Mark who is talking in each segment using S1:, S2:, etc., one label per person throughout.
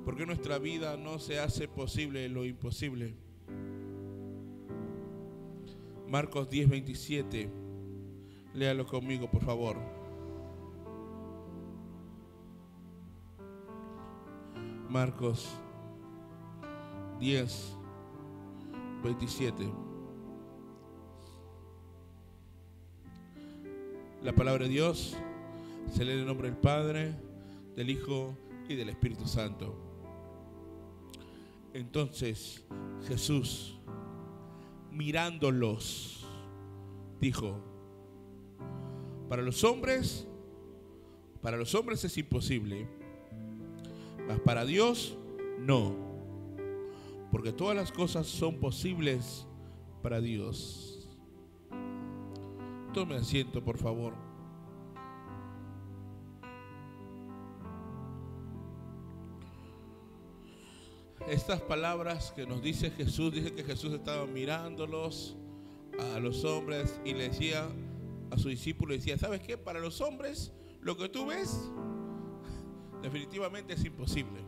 S1: ¿Por qué nuestra vida no se hace posible lo imposible? Marcos 10:27. Léalo conmigo, por favor. Marcos 10:27. La palabra de Dios se lee en el nombre del Padre, del Hijo y del Espíritu Santo. Entonces Jesús, mirándolos, dijo: para los hombres es imposible, mas para Dios no, porque todas las cosas son posibles para Dios. Tome asiento, por favor. Estas palabras que nos dice Jesús, dice que Jesús estaba mirándolos a los hombres y le decía a su discípulo, decía: ¿sabes qué? Para los hombres lo que tú ves definitivamente es imposible,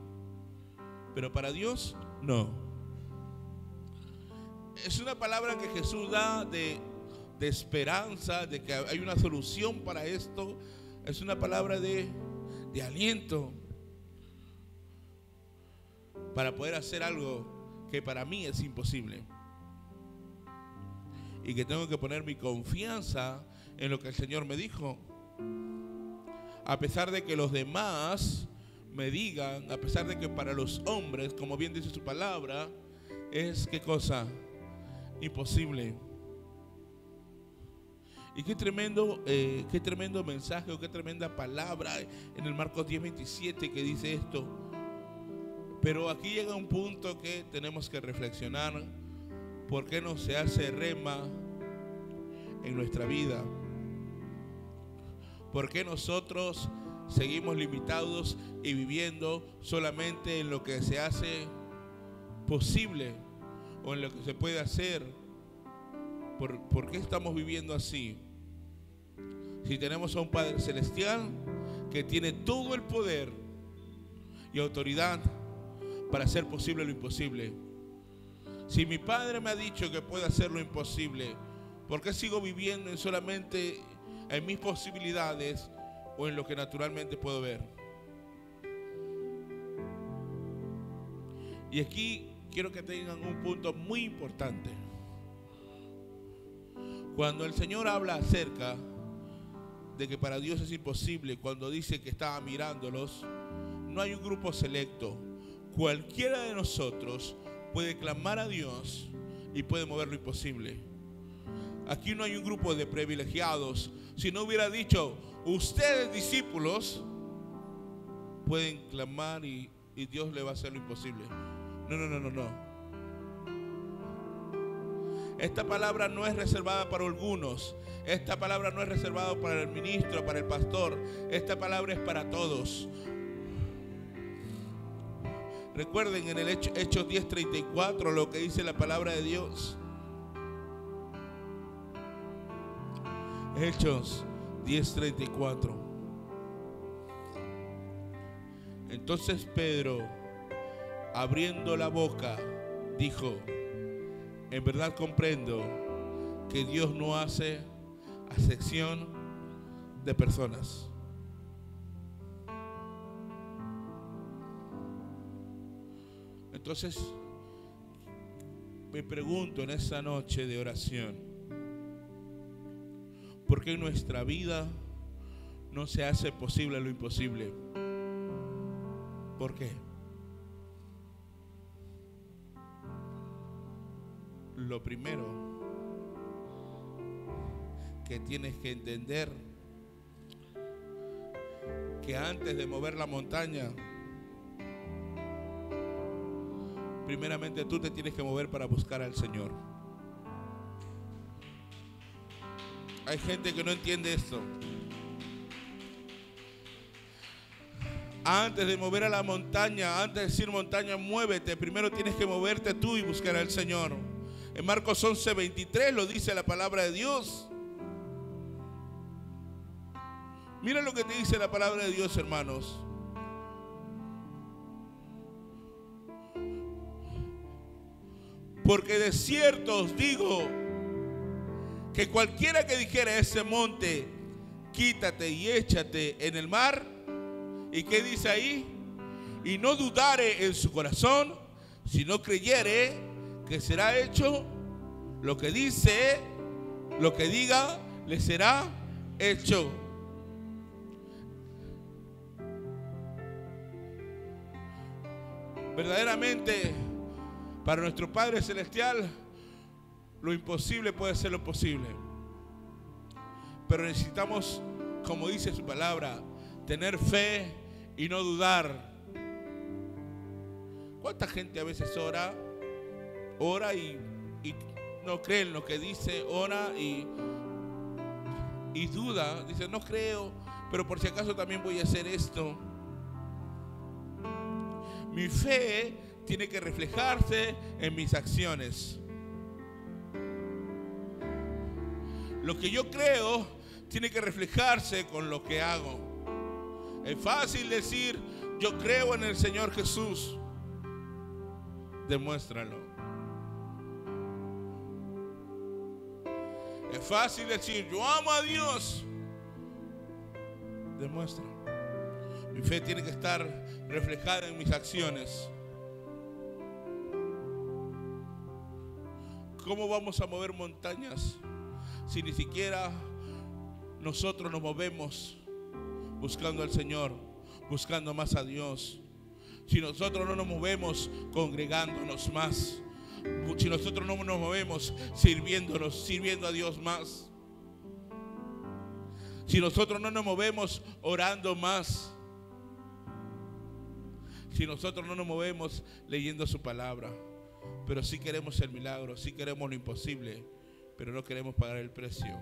S1: pero para Dios no. Es una palabra que Jesús da de esperanza, de que hay una solución para esto. Es una palabra de aliento para poder hacer algo que para mí es imposible, y que tengo que poner mi confianza en lo que el Señor me dijo, a pesar de que los demás me digan, a pesar de que para los hombres, como bien dice su palabra, es, ¿qué cosa? Imposible. Y qué tremendo mensaje, o qué tremenda palabra en el Marcos 10:27 que dice esto. Pero aquí llega un punto que tenemos que reflexionar. ¿Por qué no se hace rema en nuestra vida? ¿Por qué nosotros seguimos limitados y viviendo solamente en lo que se hace posible o en lo que se puede hacer? ¿Por qué estamos viviendo así? Si tenemos a un Padre Celestial que tiene todo el poder y autoridad para hacer posible lo imposible. Si mi Padre me ha dicho que puedo hacer lo imposible, ¿por qué sigo viviendo solamente en mis posibilidades o en lo que naturalmente puedo ver? Y aquí quiero que tengan un punto muy importante. Cuando el Señor habla acerca de que para Dios es imposible, cuando dice que estaba mirándolos, no hay un grupo selecto. Cualquiera de nosotros puede clamar a Dios y puede mover lo imposible. Aquí no hay un grupo de privilegiados. Si no hubiera dicho: ustedes, discípulos, pueden clamar y Dios le va a hacer lo imposible. No. Esta palabra no es reservada para algunos. Esta palabra no es reservada para el ministro, para el pastor. Esta palabra es para todos. Recuerden en el Hechos 10:34 lo que dice la palabra de Dios. Hechos 10:34. Entonces Pedro, abriendo la boca, dijo: en verdad comprendo que Dios no hace acepción de personas. Entonces me pregunto en esa noche de oración, ¿por qué en nuestra vida no se hace posible lo imposible? ¿Por qué? Lo primero que tienes que entender, que antes de mover la montaña, primeramente tú te tienes que mover para buscar al Señor. Hay gente que no entiende esto. Antes de mover a la montaña, antes de decir montaña, muévete, primero tienes que moverte tú y buscar al Señor. En Marcos 11:23 lo dice la palabra de Dios. Mira lo que te dice la palabra de Dios, hermanos. Porque de cierto os digo que cualquiera que dijera a ese monte, quítate y échate en el mar, ¿y qué dice ahí? Y no dudare en su corazón, sino creyere que será hecho lo que dice, lo que diga, le será hecho. Verdaderamente, para nuestro Padre Celestial, lo imposible puede ser lo posible. Pero necesitamos, como dice su palabra, tener fe y no dudar. ¿Cuánta gente a veces ora y no cree en lo que dice, ora y duda? Dice, no creo, pero por si acaso también voy a hacer esto. Mi fe tiene que reflejarse en mis acciones. Lo que yo creo tiene que reflejarse con lo que hago. Es fácil decir, yo creo en el Señor Jesús. Demuéstralo. Es fácil decir, yo amo a Dios. Demuéstralo. Mi fe tiene que estar reflejada en mis acciones. ¿Cómo vamos a mover montañas si ni siquiera nosotros nos movemos buscando al Señor, buscando más a Dios? Si nosotros no nos movemos congregándonos más, si nosotros no nos movemos sirviendo a Dios más, si nosotros no nos movemos orando más, si nosotros no nos movemos leyendo su palabra, pero sí queremos el milagro, sí queremos lo imposible, pero no queremos pagar el precio.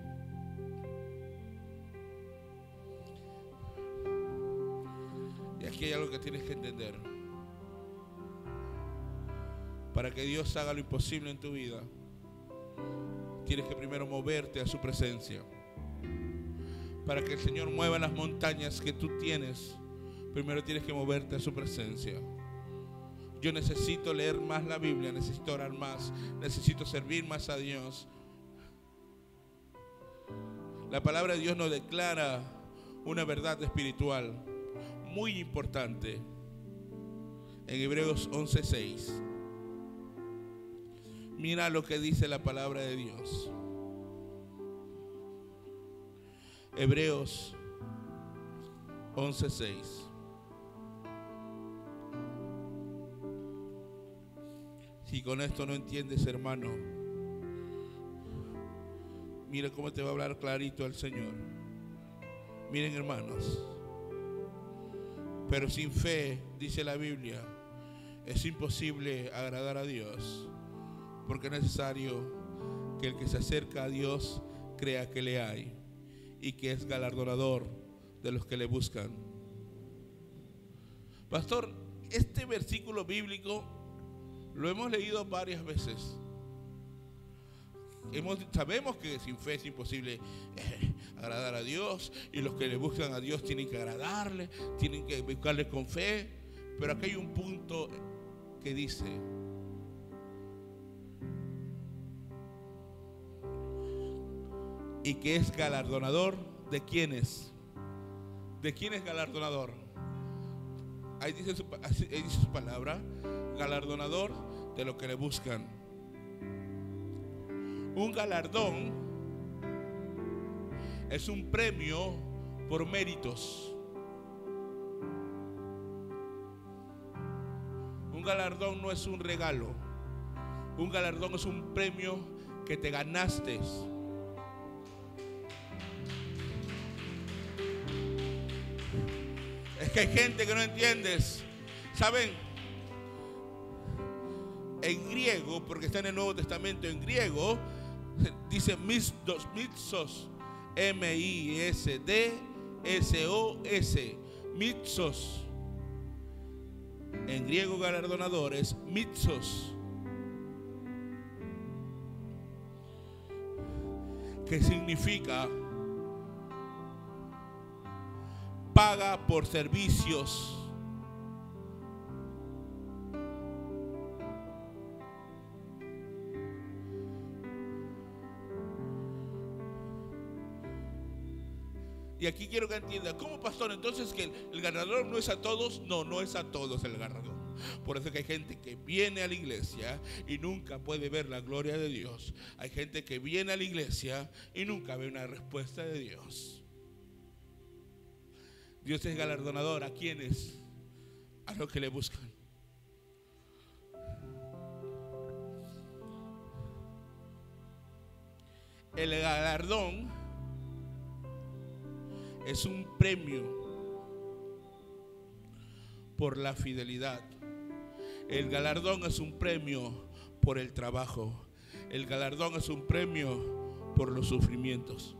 S1: Y aquí hay algo que tienes que entender. Para que Dios haga lo imposible en tu vida, tienes que primero moverte a su presencia. Para que el Señor mueva las montañas que tú tienes, primero tienes que moverte a su presencia. Yo necesito leer más la Biblia, necesito orar más, necesito servir más a Dios. La palabra de Dios nos declara una verdad espiritual muy importante en Hebreos 11:6. Mira lo que dice la palabra de Dios. Hebreos 11:6. Si con esto no entiendes, hermano, mira cómo te va a hablar clarito el Señor. Miren, hermanos, pero sin fe, dice la Biblia, es imposible agradar a Dios, porque es necesario que el que se acerca a Dios crea que le hay y que es galardonador de los que le buscan. Pastor, este versículo bíblico lo hemos leído varias veces. Sabemos que sin fe es imposible agradar a Dios, y los que le buscan a Dios tienen que agradarle, tienen que buscarle con fe. Pero aquí hay un punto que dice: y que es galardonador de quienes. ¿De quién es galardonador? Ahí dice su palabra, galardonador de los que le buscan. Un galardón es un premio por méritos. Un galardón no es un regalo. Un galardón es un premio que te ganaste. Es que hay gente que no entiendes. ¿Saben? En griego, porque está en el Nuevo Testamento, en griego dice mitsos, M-I-S-D-S-O-S, mitsos. En griego galardonador es mitsos, que significa paga por servicios. Y aquí quiero que entienda, ¿cómo, pastor? Entonces que el galardón no es a todos. No, no es a todos el galardón. Por eso que hay gente que viene a la iglesia y nunca puede ver la gloria de Dios. Hay gente que viene a la iglesia y nunca ve una respuesta de Dios. Dios es galardonador. ¿A quiénes? A los que le buscan. El galardón es un premio por la fidelidad. El galardón es un premio por el trabajo. El galardón es un premio por los sufrimientos.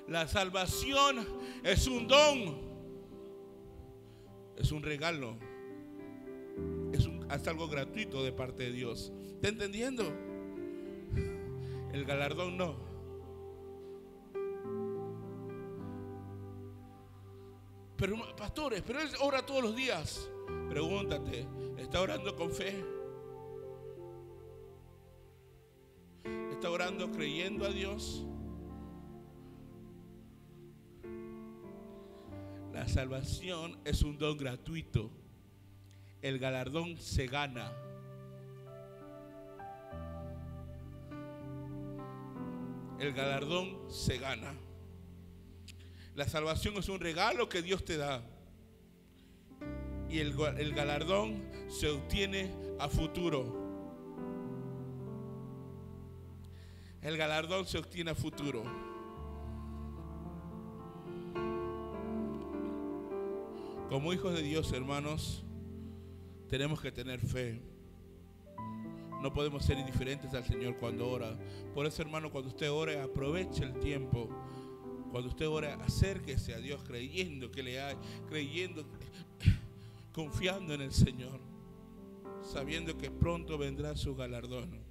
S1: La salvación es un don, es un regalo, es algo gratuito de parte de Dios. ¿Está entendiendo? El galardón no. Pero pastores, pero él ora todos los días. Pregúntate, ¿está orando con fe? ¿Está orando creyendo a Dios? La salvación es un don gratuito. El galardón se gana. El galardón se gana. La salvación es un regalo que Dios te da. Y el galardón se obtiene a futuro. El galardón se obtiene a futuro. Como hijos de Dios, hermanos, tenemos que tener fe. No podemos ser indiferentes al Señor cuando ora. Por eso, hermano, cuando usted ore, aproveche el tiempo. Cuando usted ore, acérquese a Dios creyendo que le hay, creyendo, confiando en el Señor, sabiendo que pronto vendrá su galardón.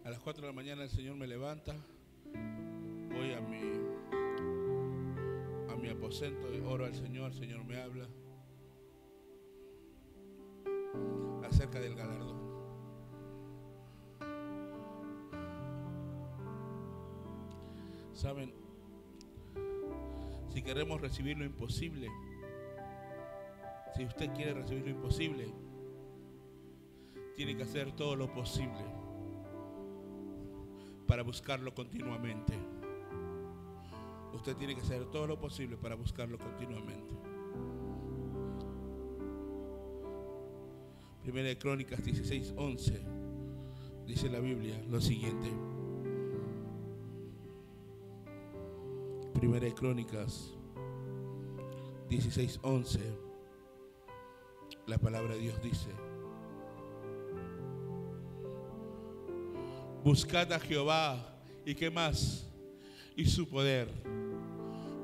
S1: A las 4 de la mañana el Señor me levanta, voy a mi aposento y oro al Señor. El Señor me habla acerca del galardón. Saben, si queremos recibir lo imposible, si usted quiere recibir lo imposible, tiene que hacer todo lo posible para buscarlo continuamente. Usted tiene que hacer todo lo posible para buscarlo continuamente. Primera de Crónicas 16:11 dice la Biblia lo siguiente. Primera de Crónicas 16:11, la palabra de Dios dice: buscad a Jehová, ¿y qué más? Y su poder.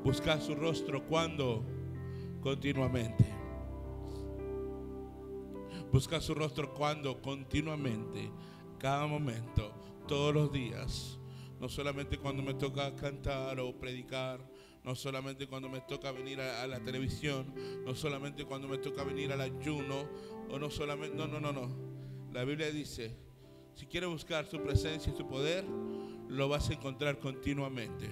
S1: Buscad su rostro, ¿cuándo? Continuamente. Buscad su rostro, ¿cuándo? Continuamente. Cada momento, todos los días. No solamente cuando me toca cantar o predicar, no solamente cuando me toca venir a la televisión, no solamente cuando me toca venir al ayuno, o no solamente, no. La Biblia dice: si quieres buscar su presencia y su poder, lo vas a encontrar continuamente.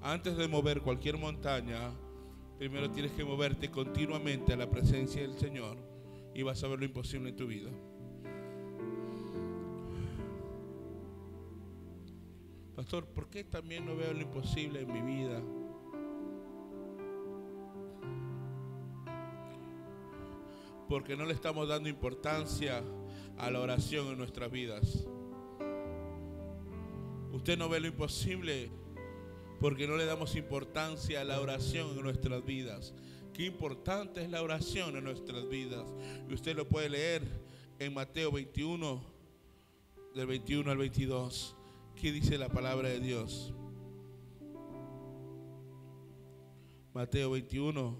S1: Antes de mover cualquier montaña, primero tienes que moverte continuamente a la presencia del Señor y vas a ver lo imposible en tu vida. Pastor, ¿por qué también no veo lo imposible en mi vida? Porque no le estamos dando importancia a la oración en nuestras vidas. Usted no ve lo imposible porque no le damos importancia a la oración en nuestras vidas. Qué importante es la oración en nuestras vidas. Y usted lo puede leer en Mateo 21, del 21 al 22. ¿Qué dice la palabra de Dios? Mateo 21.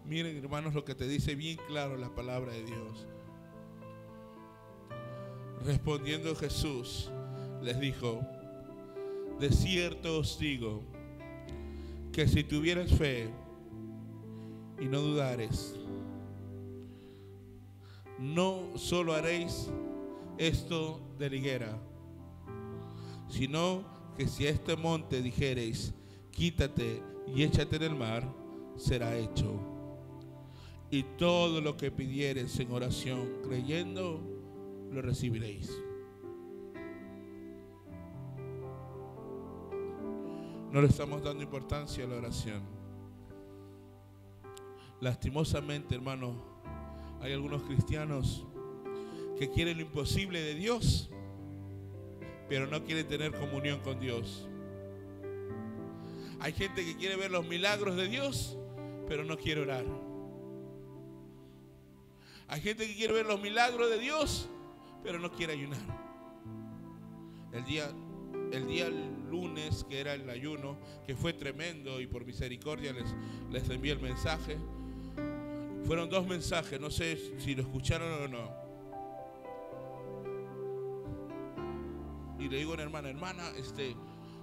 S1: Miren, hermanos, lo que te dice bien claro la palabra de Dios. Respondiendo Jesús, les dijo: de cierto os digo, que si tuvieras fe y no dudares, no solo haréis esto de la higuera, sino que si a este monte dijereis: quítate y échate en el mar, será hecho. Y todo lo que pidiereis en oración, creyendo, lo recibiréis. No le estamos dando importancia a la oración. Lastimosamente, hermano, hay algunos cristianos que quieren lo imposible de Dios, pero no quieren tener comunión con Dios. Hay gente que quiere ver los milagros de Dios, pero no quiere orar. Hay gente que quiere ver los milagros de Dios, pero no quiere ayunar. El día lunes, que era el ayuno, que fue tremendo, y por misericordia les envié el mensaje. Fueron 2 mensajes, no sé si lo escucharon o no. Y le digo a una hermana: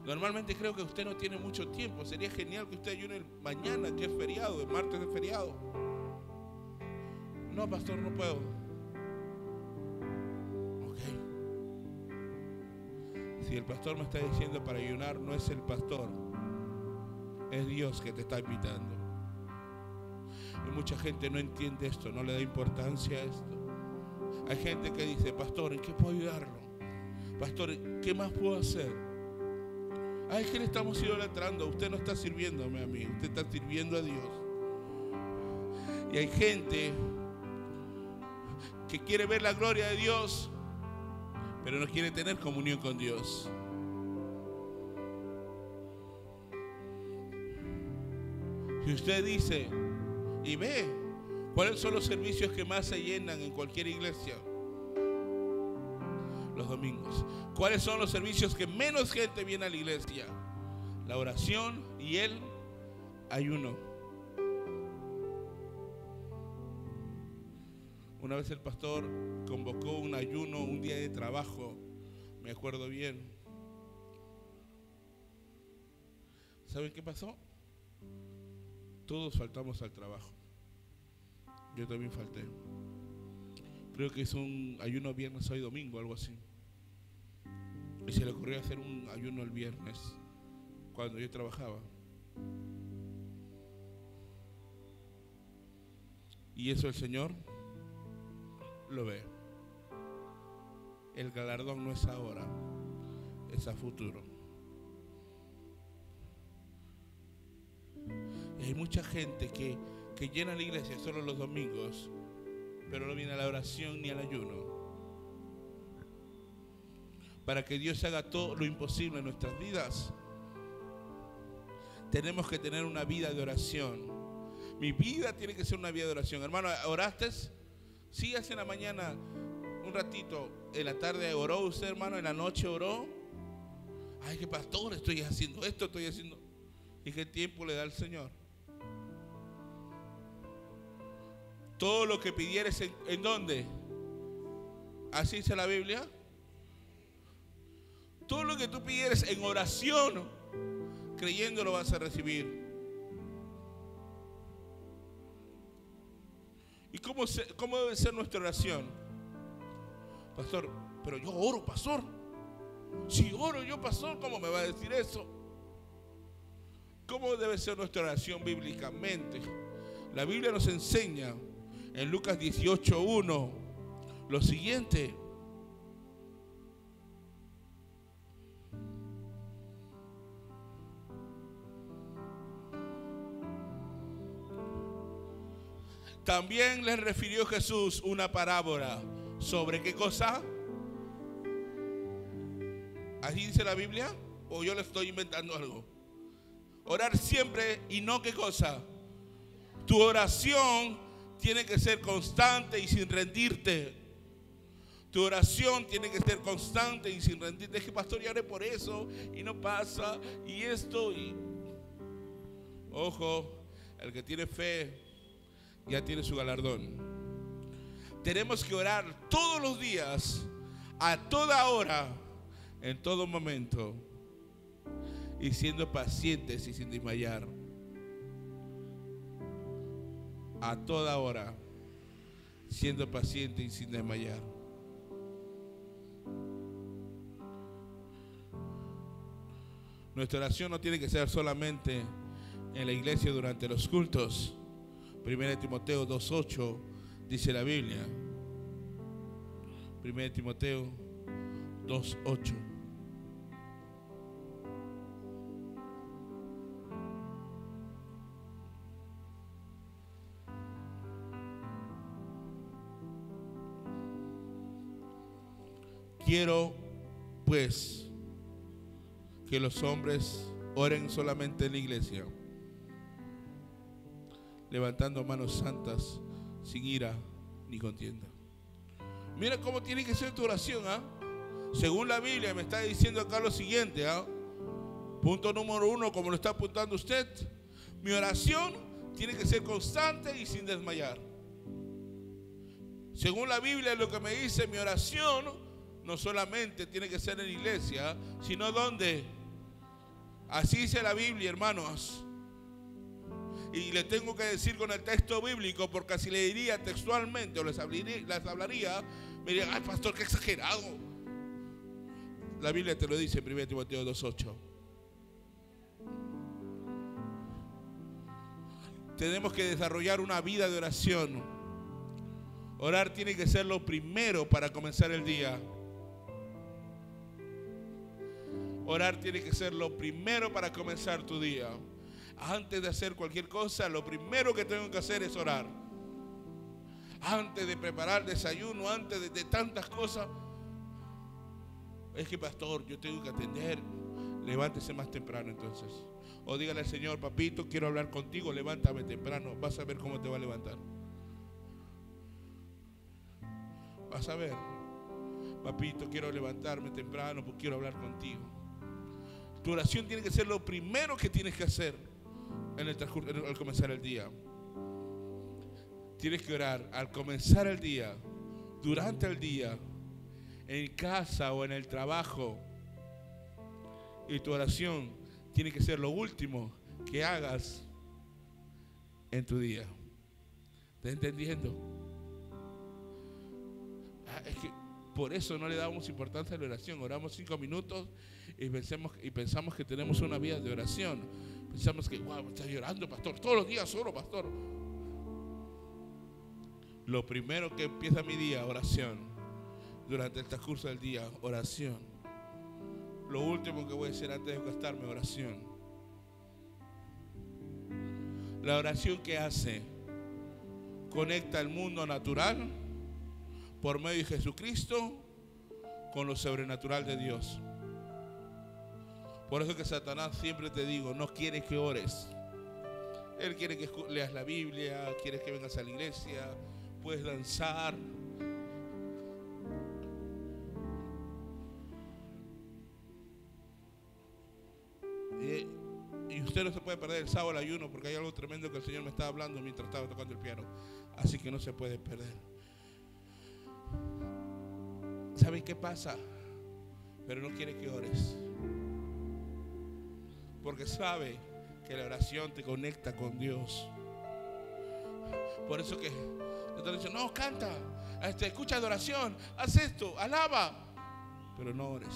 S1: normalmente creo que usted no tiene mucho tiempo, sería genial que usted ayune mañana, que es feriado, el martes es feriado. No, pastor, no puedo. Ok. Si el pastor me está diciendo para ayunar, no es el pastor, es Dios que te está invitando. Y mucha gente no entiende esto, no le da importancia a esto. Hay gente que dice: pastor, ¿en qué puedo ayudarlo? Pastor, ¿qué más puedo hacer? Ay, es que le estamos idolatrando. Usted no está sirviéndome a mí, usted está sirviendo a Dios. Y hay gente que quiere ver la gloria de Dios, pero no quiere tener comunión con Dios. Si usted dice y ve cuáles son los servicios que más se llenan en cualquier iglesia, los domingos. ¿Cuáles son los servicios que menos gente viene a la iglesia? La oración y el ayuno. Una vez el pastor convocó un ayuno, un día de trabajo, me acuerdo bien. ¿Saben qué pasó? Todos faltamos al trabajo. Yo también falté. Creo que es un ayuno viernes, hoy domingo, algo así. Y se le ocurrió hacer un ayuno el viernes, cuando yo trabajaba. Y eso el Señor lo ve. El galardón no es ahora, es a futuro. Y hay mucha gente que llena la iglesia solo los domingos, pero no viene a la oración ni al ayuno. Para que Dios haga todo lo imposible en nuestras vidas, tenemos que tener una vida de oración. Mi vida tiene que ser una vida de oración. Hermano, ¿oraste? Sí, hace en la mañana un ratito, en la tarde oró usted, hermano, en la noche oró. Ay, que pastor, estoy haciendo esto, estoy haciendo. ¿Y qué tiempo le da el Señor? Todo lo que pidieres, ¿en dónde? ¿Así dice la Biblia? Todo lo que tú pidieres en oración, creyendo, lo vas a recibir. ¿Y cómo debe ser nuestra oración? Pastor, pero yo oro, pastor. Si oro yo, pastor, ¿cómo me va a decir eso? ¿Cómo debe ser nuestra oración bíblicamente? La Biblia nos enseña en Lucas 18:1 lo siguiente: también les refirió Jesús una parábola. ¿Sobre qué cosa? ¿Así dice la Biblia? ¿O yo le estoy inventando algo? Orar siempre y no qué cosa. Tu oración tiene que ser constante y sin rendirte. Tu oración tiene que ser constante y sin rendirte. Es que pastor, ya oré por eso y no pasa. Y esto y... Ojo, el que tiene fe ya tiene su galardón. Tenemos que orar todos los días, a toda hora, en todo momento, y siendo pacientes y sin desmayar. A toda hora, siendo paciente y sin desmayar. Nuestra oración no tiene que ser solamente en la iglesia durante los cultos. 1 Timoteo 2:8 dice la Biblia. 1 Timoteo 2:8. Quiero, pues, que los hombres oren solamente en la iglesia, levantando manos santas, sin ira ni contienda. Mira cómo tiene que ser tu oración, ¿ah? Según la Biblia me está diciendo acá lo siguiente, ¿ah? Punto número 1, como lo está apuntando usted, mi oración tiene que ser constante y sin desmayar. Según la Biblia, lo que me dice, mi oración no solamente tiene que ser en la iglesia, sino donde. Así dice la Biblia, hermanos. Y le tengo que decir con el texto bíblico, porque si le diría textualmente o les hablaría, me dirían, ay pastor, qué exagerado. La Biblia te lo dice en 1 Timoteo 2:8. Tenemos que desarrollar una vida de oración. Orar tiene que ser lo primero para comenzar el día. Orar tiene que ser lo primero para comenzar tu día. Antes de hacer cualquier cosa, lo primero que tengo que hacer es orar. Antes de preparar desayuno, antes de tantas cosas. Es que pastor, yo tengo que atender. Levántese más temprano entonces. O dígale al Señor, papito, quiero hablar contigo, levántame temprano. Vas a ver cómo te va a levantar. Vas a ver. Papito, quiero levantarme temprano porque quiero hablar contigo. Tu oración tiene que ser lo primero que tienes que hacer al comenzar el día. Tienes que orar al comenzar el día, durante el día, en casa o en el trabajo. Y tu oración tiene que ser lo último que hagas en tu día. ¿Estás entendiendo? Es que por eso no le damos importancia a la oración. Oramos 5 minutos y pensamos que tenemos una vida de oración. Pensamos que, wow, estás llorando, pastor. Todos los días oro, pastor. Lo primero que empieza mi día, oración. Durante el transcurso del día, oración. Lo último que voy a hacer antes de acostarme, oración. La oración que hace, conecta el mundo natural por medio de Jesucristo con lo sobrenatural de Dios. Por eso que Satanás, siempre te digo, no quiere que ores. Él quiere que leas la Biblia, quiere que vengas a la iglesia, puedes danzar. Y usted no se puede perder el sábado al ayuno, porque hay algo tremendo que el Señor me estaba hablando mientras estaba tocando el piano. Así que no se puede perder. ¿Saben qué pasa? Pero no quiere que ores, porque sabe que la oración te conecta con Dios. Por eso que te dicen, no, canta, escucha de oración, haz esto, alaba, pero no ores.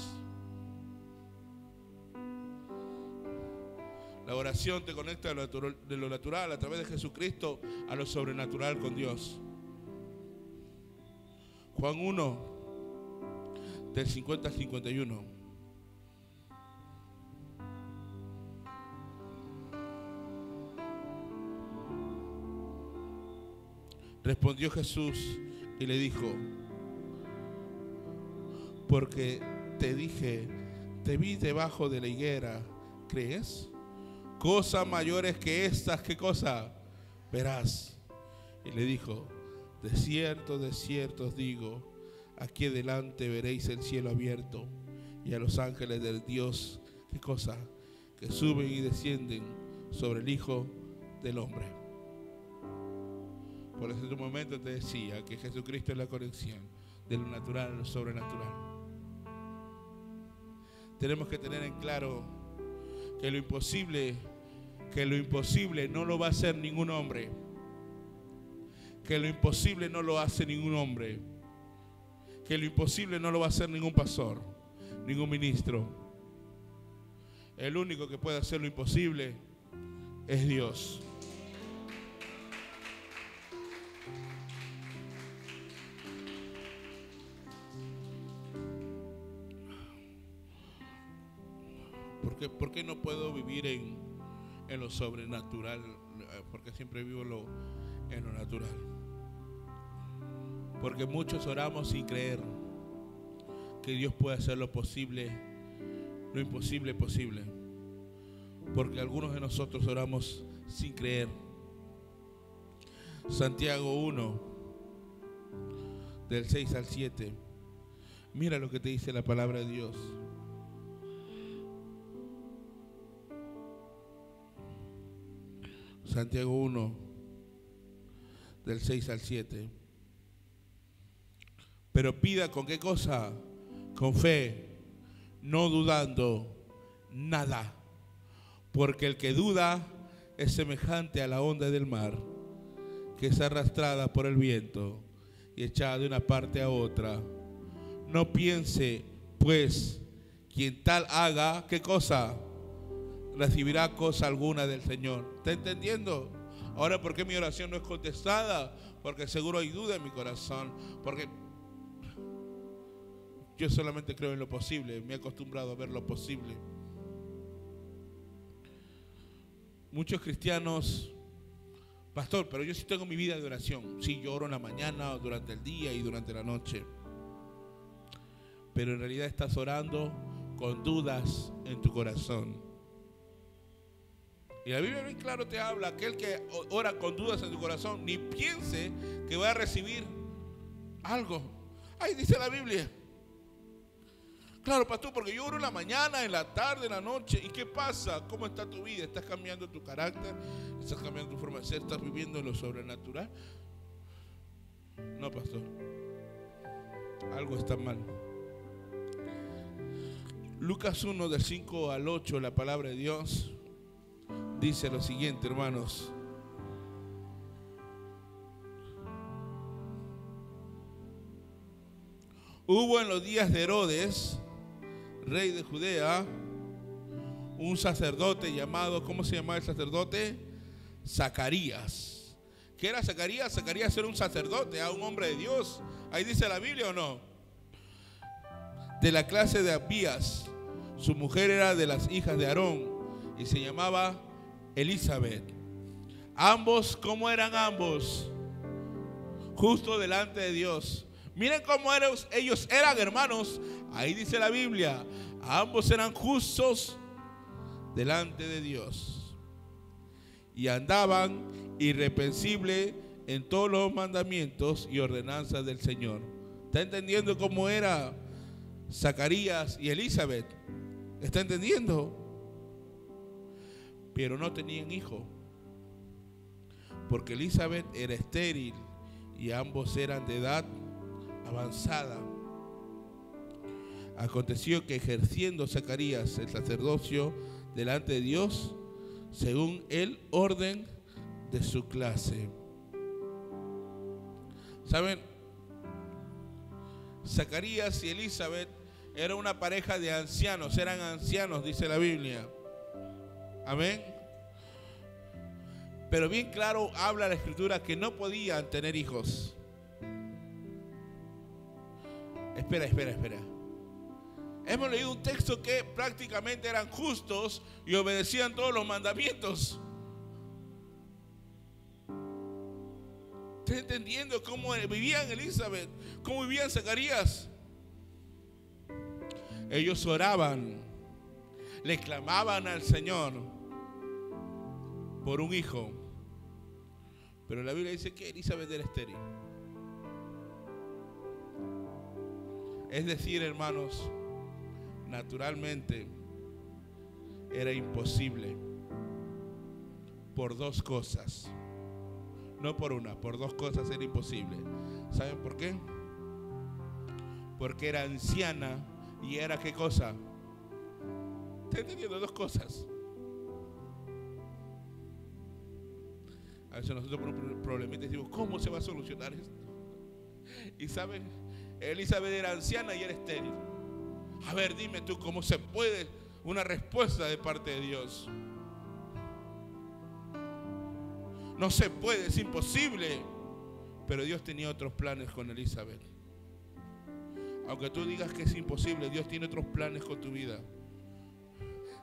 S1: La oración te conecta de lo natural a través de Jesucristo a lo sobrenatural con Dios. Juan 1, del 50 al 51. Respondió Jesús y le dijo, porque te dije, te vi debajo de la higuera, ¿crees? Cosas mayores que estas, ¿qué cosa? Verás. Y le dijo, de cierto os digo, aquí adelante veréis el cielo abierto y a los ángeles del Dios, ¿qué cosa? Que suben y descienden sobre el Hijo del Hombre. Por ese momento te decía que Jesucristo es la conexión de lo natural a lo sobrenatural. Tenemos que tener en claro que lo imposible no lo va a hacer ningún hombre. Que lo imposible no lo hace ningún hombre. Que lo imposible no lo va a hacer ningún pastor, ningún ministro. El único que puede hacer lo imposible es Dios. ¿Por qué no puedo vivir en lo sobrenatural? Porque siempre vivo en lo natural. Porque muchos oramos sin creer que Dios puede hacer lo posible, lo imposible posible. Porque algunos de nosotros oramos sin creer. Santiago 1, del 6 al 7. Mira lo que te dice la palabra de Dios. Santiago 1, del 6 al 7. Pero pida con qué cosa, con fe, no dudando nada, porque el que duda es semejante a la onda del mar, que es arrastrada por el viento y echada de una parte a otra. No piense, pues, quien tal haga, ¿qué cosa? Recibirá cosa alguna del Señor. ¿Está entendiendo? Ahora, ¿por qué mi oración no es contestada? Porque seguro hay duda en mi corazón. Porque yo solamente creo en lo posible. Me he acostumbrado a ver lo posible. Muchos cristianos, pastor, pero yo sí tengo mi vida de oración. Sí, yo oro en la mañana, durante el día y durante la noche. Pero en realidad estás orando con dudas en tu corazón. Y la Biblia bien claro te habla, aquel que ora con dudas en tu corazón, ni piense que va a recibir algo. Ahí dice la Biblia. Claro, pastor, porque yo oro en la mañana, en la tarde, en la noche. ¿Y qué pasa? ¿Cómo está tu vida? ¿Estás cambiando tu carácter? ¿Estás cambiando tu forma de ser? ¿Estás viviendo lo sobrenatural? No, pastor. Algo está mal. Lucas 1, del 5 al 8, la palabra de Dios dice lo siguiente, hermanos. Hubo en los días de Herodes, rey de Judea, un sacerdote llamado, ¿cómo se llamaba el sacerdote? Zacarías. ¿Qué era Zacarías? Zacarías era un sacerdote, un hombre de Dios. Ahí dice la Biblia, ¿o no? De la clase de Abías. Su mujer era de las hijas de Aarón y se llamaba Elizabeth. Ambos, ¿cómo eran ambos? Justo delante de Dios. Miren cómo ellos eran, hermanos. Ahí dice la Biblia. Ambos eran justos delante de Dios. Y andaban irreprensibles en todos los mandamientos y ordenanzas del Señor. ¿Está entendiendo cómo era Zacarías y Elizabeth? ¿Está entendiendo? Pero no tenían hijo, porque Elizabeth era estéril y ambos eran de edad avanzada. Aconteció que ejerciendo Zacarías el sacerdocio delante de Dios, según el orden de su clase. ¿Saben? Zacarías y Elizabeth era una pareja de ancianos, eran ancianos, dice la Biblia. Amén. Pero bien claro habla la Escritura que no podían tener hijos. Espera. Hemos leído un texto que prácticamente eran justos y obedecían todos los mandamientos. ¿Estás entendiendo cómo vivían Elizabeth? ¿Cómo vivían Zacarías? Ellos oraban, le clamaban al Señor por un hijo. Pero la Biblia dice que Elizabeth era estéril. Es decir, hermanos, naturalmente era imposible por dos cosas. No por una, por dos cosas era imposible. ¿Saben por qué? Porque era anciana y era ¿qué cosa? ¿Está entendiendo? Dos cosas. A veces nosotros por un problemita decimos, ¿cómo se va a solucionar esto? Y saben, Elizabeth era anciana y era estéril. A ver, dime tú, ¿cómo se puede una respuesta de parte de Dios? No se puede, es imposible. Pero Dios tenía otros planes con Elizabeth. Aunque tú digas que es imposible, Dios tiene otros planes con tu vida.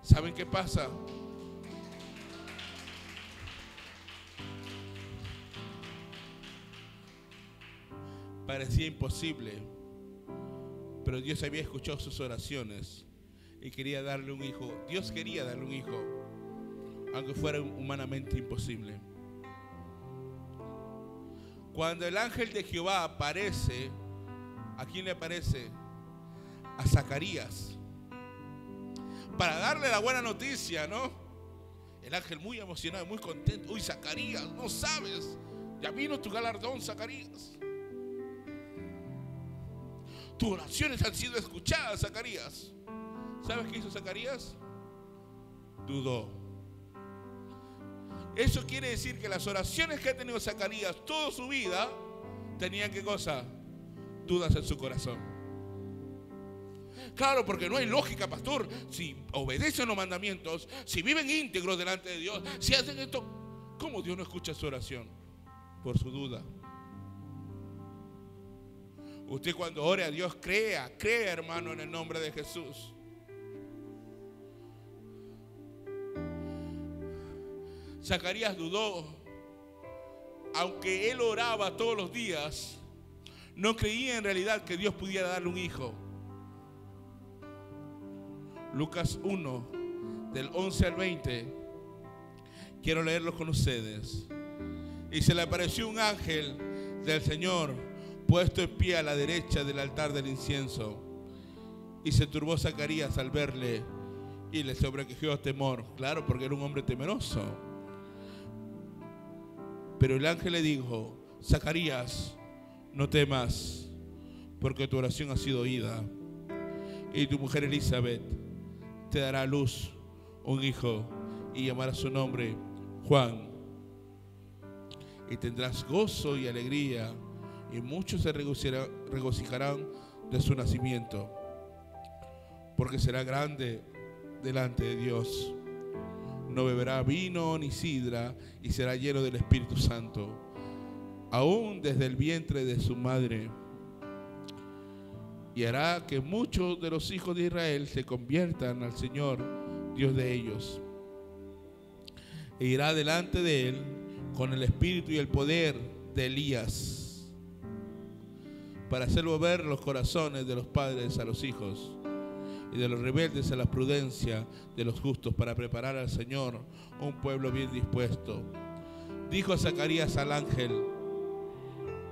S1: ¿Saben qué pasa? Parecía imposible, pero Dios había escuchado sus oraciones y quería darle un hijo. Dios quería darle un hijo, aunque fuera humanamente imposible. Cuando el ángel de Jehová aparece, ¿a quién le aparece? A Zacarías, para darle la buena noticia, ¿no? El ángel muy emocionado, muy contento. Uy, Zacarías, no sabes, ya vino tu galardón, Zacarías. Tus oraciones han sido escuchadas, Zacarías. ¿Sabes qué hizo Zacarías? Dudó. Eso quiere decir que las oraciones que ha tenido Zacarías toda su vida tenían ¿qué cosa? Dudas en su corazón. Claro, porque no hay lógica, pastor. Si obedecen los mandamientos, si viven íntegros delante de Dios, si hacen esto, ¿cómo Dios no escucha su oración? Por su duda. Usted cuando ore a Dios, crea, hermano, en el nombre de Jesús. Zacarías dudó. Aunque él oraba todos los días, no creía en realidad que Dios pudiera darle un hijo. Lucas 1, del 11 al 20. Quiero leerlo con ustedes. Y se le apareció un ángel del Señor, puesto en pie a la derecha del altar del incienso. Y se turbó Zacarías al verle y le sobrecogió temor. Claro, porque era un hombre temeroso. Pero el ángel le dijo: Zacarías, no temas, porque tu oración ha sido oída. Y tu mujer Elizabeth te dará a luz un hijo y llamará su nombre Juan. Y tendrás gozo y alegría, y muchos se regocijarán de su nacimiento, porque será grande delante de Dios. No beberá vino ni sidra, y será lleno del Espíritu Santo, aún desde el vientre de su madre. Y hará que muchos de los hijos de Israel se conviertan al Señor, Dios de ellos. E irá delante de él con el espíritu y el poder de Elías, para hacer volver los corazones de los padres a los hijos, y de los rebeldes a la prudencia de los justos, para preparar al Señor un pueblo bien dispuesto. Dijo a Zacarías al ángel: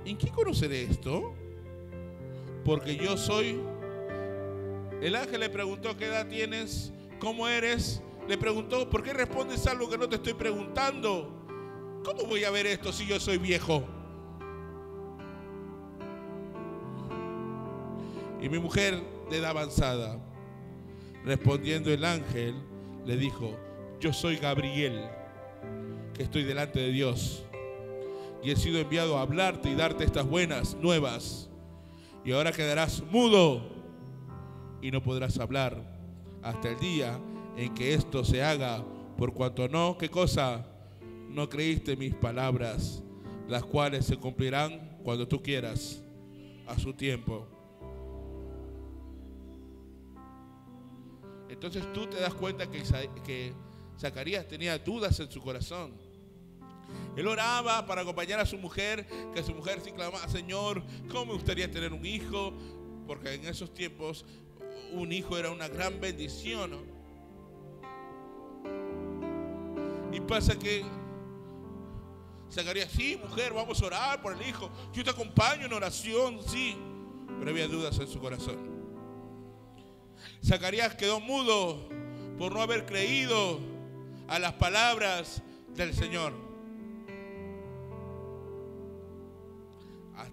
S1: ¿en qué conoceré esto? Porque yo soy... El ángel le preguntó: ¿qué edad tienes? ¿Cómo eres? Le preguntó: ¿por qué respondes algo que no te estoy preguntando? ¿Cómo voy a ver esto si yo soy viejo? Y mi mujer de edad avanzada. Respondiendo el ángel, le dijo: yo soy Gabriel, que estoy delante de Dios, y he sido enviado a hablarte y darte estas buenas nuevas. Y ahora quedarás mudo y no podrás hablar hasta el día en que esto se haga, por cuanto no, ¿qué cosa? No creíste mis palabras, las cuales se cumplirán cuando tú quieras, a su tiempo. Entonces tú te das cuenta que Zacarías tenía dudas en su corazón. Él oraba para acompañar a su mujer, que su mujer se clamaba: Señor, ¿cómo me gustaría tener un hijo? Porque en esos tiempos un hijo era una gran bendición, ¿no? Y pasa que Zacarías: sí, mujer, vamos a orar por el hijo, yo te acompaño en oración, sí. Pero había dudas en su corazón. Zacarías quedó mudo por no haber creído a las palabras del Señor.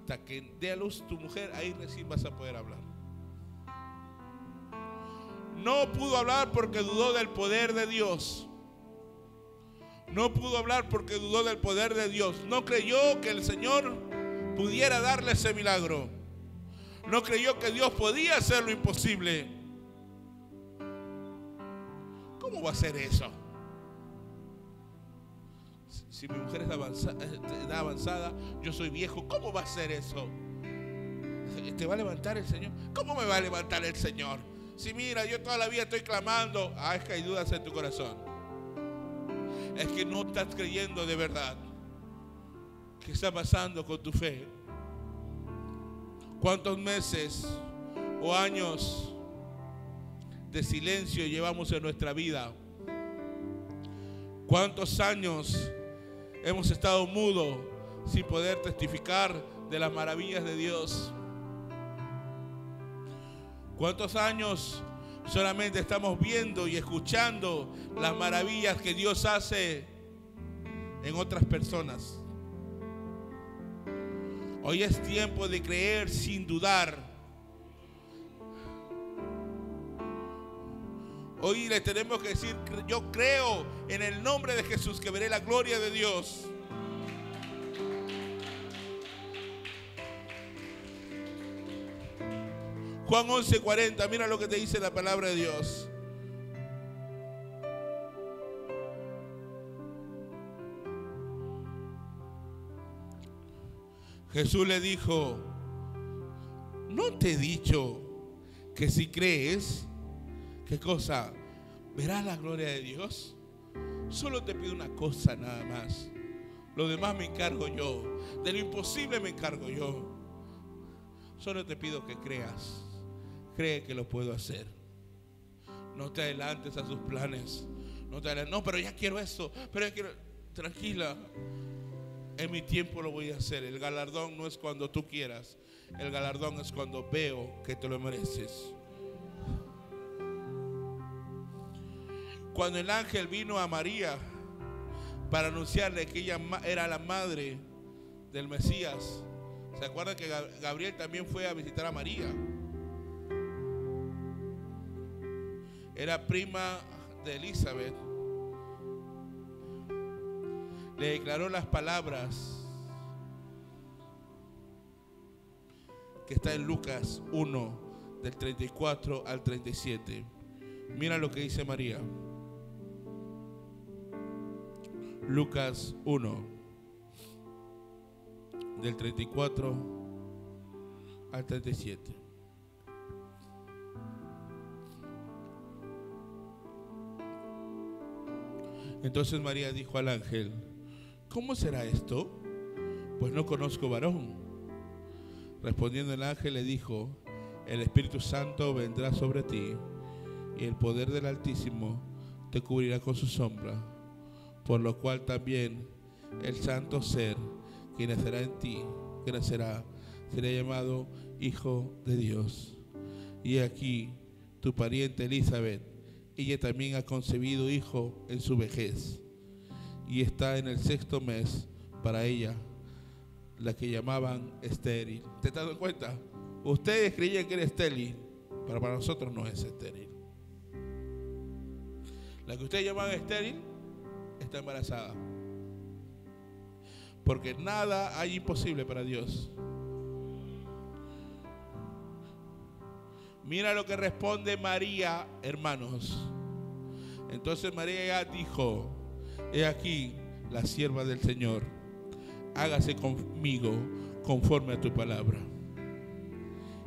S1: hasta que dé a luz tu mujer, ahí recién vas a poder hablar. No pudo hablar porque dudó del poder de Dios. No pudo hablar porque dudó del poder de Dios. No creyó que el Señor pudiera darle ese milagro. No creyó que Dios podía hacer lo imposible. ¿Cómo va a ser eso? Si mi mujer está avanzada, yo soy viejo, ¿cómo va a ser eso? ¿Te va a levantar el Señor? ¿Cómo me va a levantar el Señor? Si mira, yo toda la vida estoy clamando. Es que hay dudas en tu corazón. Es que no estás creyendo de verdad. ¿Qué está pasando con tu fe? ¿Cuántos meses o años de silencio llevamos en nuestra vida? ¿Cuántos años hemos estado mudos sin poder testificar de las maravillas de Dios? ¿Cuántos años solamente estamos viendo y escuchando las maravillas que Dios hace en otras personas? Hoy es tiempo de creer sin dudar. Hoy le tenemos que decir: yo creo en el nombre de Jesús que veré la gloria de Dios. Juan 11:40, mira lo que te dice la palabra de Dios. Jesús le dijo: ¿no te he dicho que si crees, qué cosa? ¿Verás la gloria de Dios? Solo te pido una cosa nada más. Lo demás me encargo yo. De lo imposible me encargo yo. Solo te pido que creas. Cree que lo puedo hacer. No te adelantes a sus planes. No, pero ya quiero eso. Pero ya quiero. Tranquila. En mi tiempo lo voy a hacer. El galardón no es cuando tú quieras. El galardón es cuando veo que te lo mereces. Cuando el ángel vino a María para anunciarle que ella era la madre del Mesías, ¿se acuerdan que Gabriel también fue a visitar a María? Era prima de Elizabeth. Le declaró las palabras que está en Lucas 1, del 34 al 37. Mira lo que dice María. Lucas 1, del 34 al 37. Entonces María dijo al ángel: ¿cómo será esto? Pues no conozco varón. Respondiendo el ángel le dijo: el Espíritu Santo vendrá sobre ti y el poder del Altísimo te cubrirá con su sombra, por lo cual también el santo ser que nacerá en ti, será llamado Hijo de Dios. Y aquí tu pariente Elizabeth, ella también ha concebido hijo en su vejez y está en el 6º mes para ella, la que llamaban estéril. ¿Te estás dando cuenta? Ustedes creían que era estéril, pero para nosotros no es estéril. La que ustedes llaman estéril está embarazada, porque nada hay imposible para Dios. Mira lo que responde María, hermanos. Entonces María dijo: he aquí la sierva del Señor, hágase conmigo conforme a tu palabra.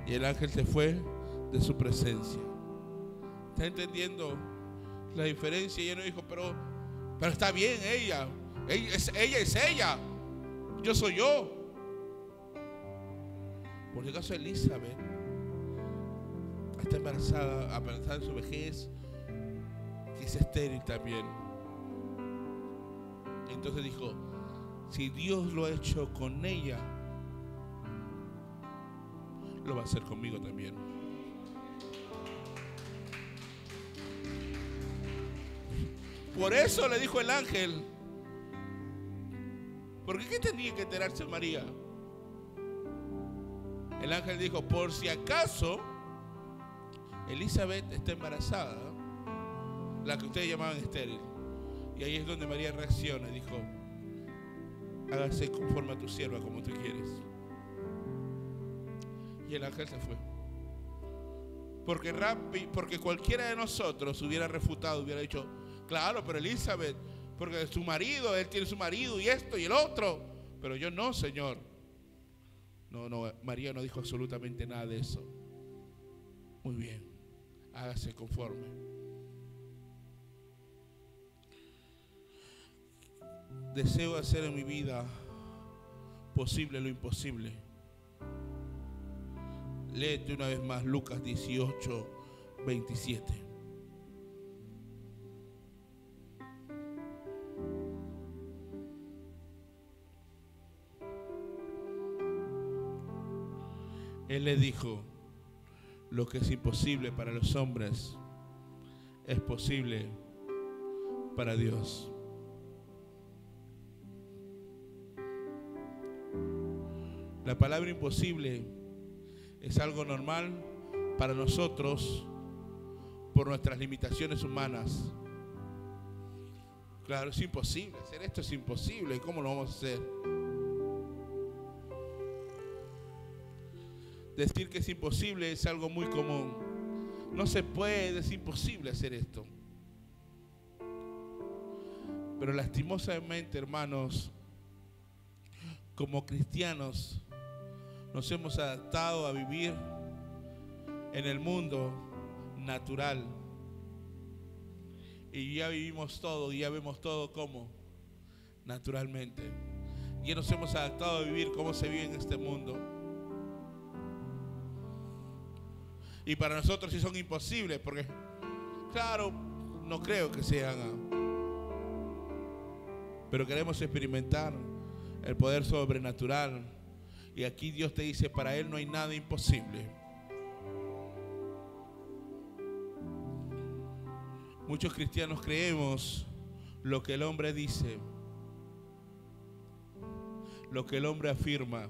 S1: Y el ángel se fue de su presencia. ¿Está entendiendo la diferencia? Y ella no dijo: pero está bien, ella es ella, yo soy yo. Por el caso de Elizabeth, está embarazada en su vejez, que es estéril también. Entonces dijo: si Dios lo ha hecho con ella, lo va a hacer conmigo también. Por eso le dijo el ángel. Porque ¿qué tenía que enterarse María? El ángel dijo, por si acaso Elizabeth está embarazada, la que ustedes llamaban estéril. Y ahí es donde María reacciona y dijo, hágase conforme a tu sierva como tú quieres. Y el ángel se fue. Porque cualquiera de nosotros hubiera refutado, hubiera dicho, claro, pero Elizabeth, porque su marido, él tiene su marido y esto y el otro. Pero yo no, Señor. No, María no dijo absolutamente nada de eso. Muy bien, hágase conforme. Deseo hacer en mi vida posible lo imposible. Léete una vez más Lucas 18, 27. Él le dijo, lo que es imposible para los hombres es posible para Dios. La palabra imposible es algo normal para nosotros por nuestras limitaciones humanas. Claro, es imposible, hacer esto es imposible, ¿cómo lo vamos a hacer? Decir que es imposible es algo muy común. No se puede, es imposible hacer esto. Pero lastimosamente, hermanos, como cristianos, nos hemos adaptado a vivir en el mundo natural. Y ya vivimos todo, y ya vemos todo como naturalmente. Ya nos hemos adaptado a vivir como se vive en este mundo. Y para nosotros sí son imposibles, porque, claro, no creo que se haga. Pero queremos experimentar el poder sobrenatural. Y aquí Dios te dice, para Él no hay nada imposible. Muchos cristianos creemos lo que el hombre dice, lo que el hombre afirma.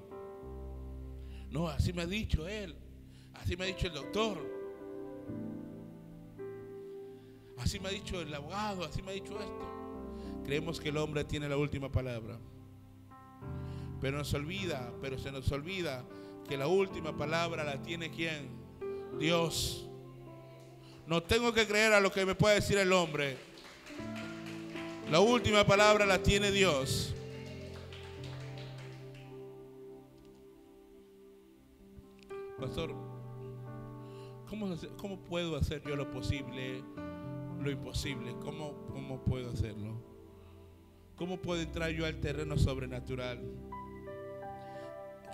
S1: No, así me ha dicho él. Así me ha dicho el doctor, así me ha dicho el abogado, así me ha dicho esto. Creemos que el hombre tiene la última palabra, pero se nos olvida que la última palabra la tiene ¿quién? Dios. No tengo que creer a lo que me puede decir el hombre. La última palabra la tiene Dios. Pastor, ¿cómo puedo hacer yo lo posible, lo imposible? ¿Cómo puedo hacerlo? ¿Cómo puedo entrar yo al terreno sobrenatural?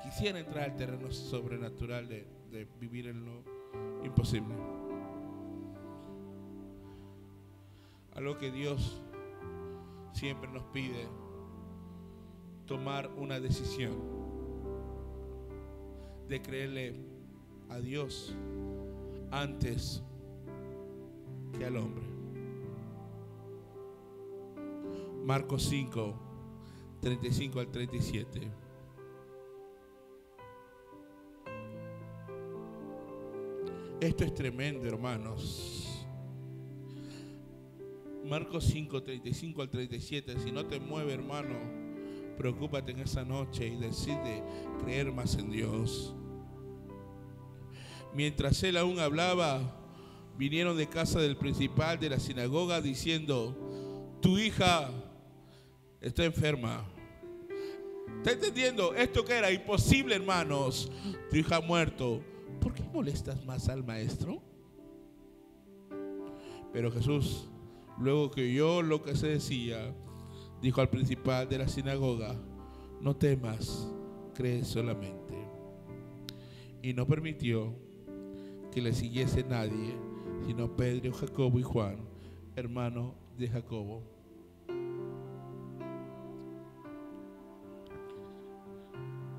S1: Quisiera entrar al terreno sobrenatural de vivir en lo imposible. Algo que Dios siempre nos pide, tomar una decisión de creerle a Dios antes que al hombre. Marcos 5, 35 al 37. Esto es tremendo, hermanos. Marcos 5, 35 al 37. Si no te mueve, hermano, preocúpate en esa noche y decide creer más en Dios. Mientras él aún hablaba, vinieron de casa del principal de la sinagoga diciendo: tu hija está enferma. ¿Está entendiendo? Esto que era imposible, hermanos. Tu hija ha muerto. ¿Por qué molestas más al maestro? Pero Jesús, luego que oyó lo que se decía, dijo al principal de la sinagoga: no temas, cree solamente. Y no permitió que le siguiese nadie, sino Pedro, Jacobo y Juan, hermano de Jacobo.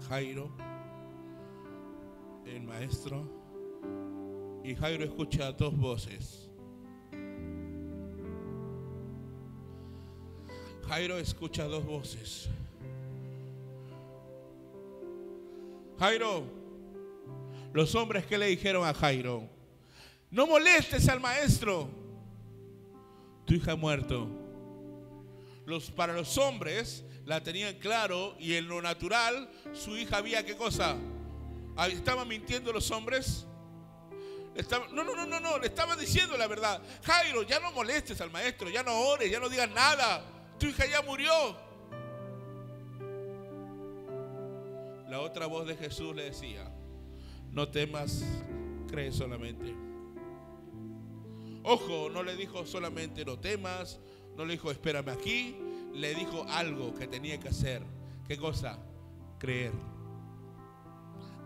S1: Jairo, el maestro, y Jairo escucha dos voces. Jairo escucha dos voces. Jairo, Los hombres, ¿qué le dijeron a Jairo? No molestes al maestro, tu hija ha muerto. Para los hombres la tenían claro, y en lo natural su hija había, ¿qué cosa? ¿Estaban mintiendo los hombres? No, le estaban diciendo la verdad. Jairo, ya no molestes al maestro, ya no ores, ya no digas nada, tu hija ya murió. La otra voz de Jesús le decía: no temas, cree solamente. Ojo, no le dijo solamente no temas, no le dijo espérame aquí, le dijo algo que tenía que hacer. ¿Qué cosa? Creer.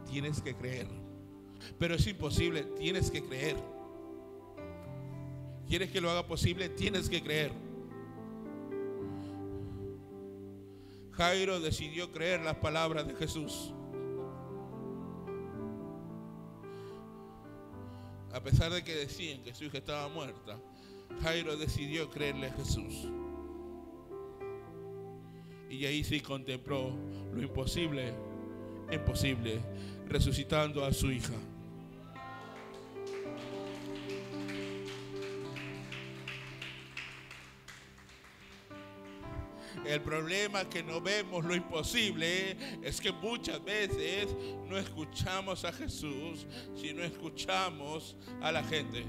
S1: Tienes que creer. Pero es imposible, tienes que creer. ¿Quieres que lo haga posible? Tienes que creer. Jairo decidió creer las palabras de Jesús. A pesar de que decían que su hija estaba muerta, Jairo decidió creerle a Jesús. Y ahí sí contempló lo imposible, resucitando a su hija. El problema es que no vemos lo imposible, es que muchas veces no escuchamos a Jesús, sino escuchamos a la gente.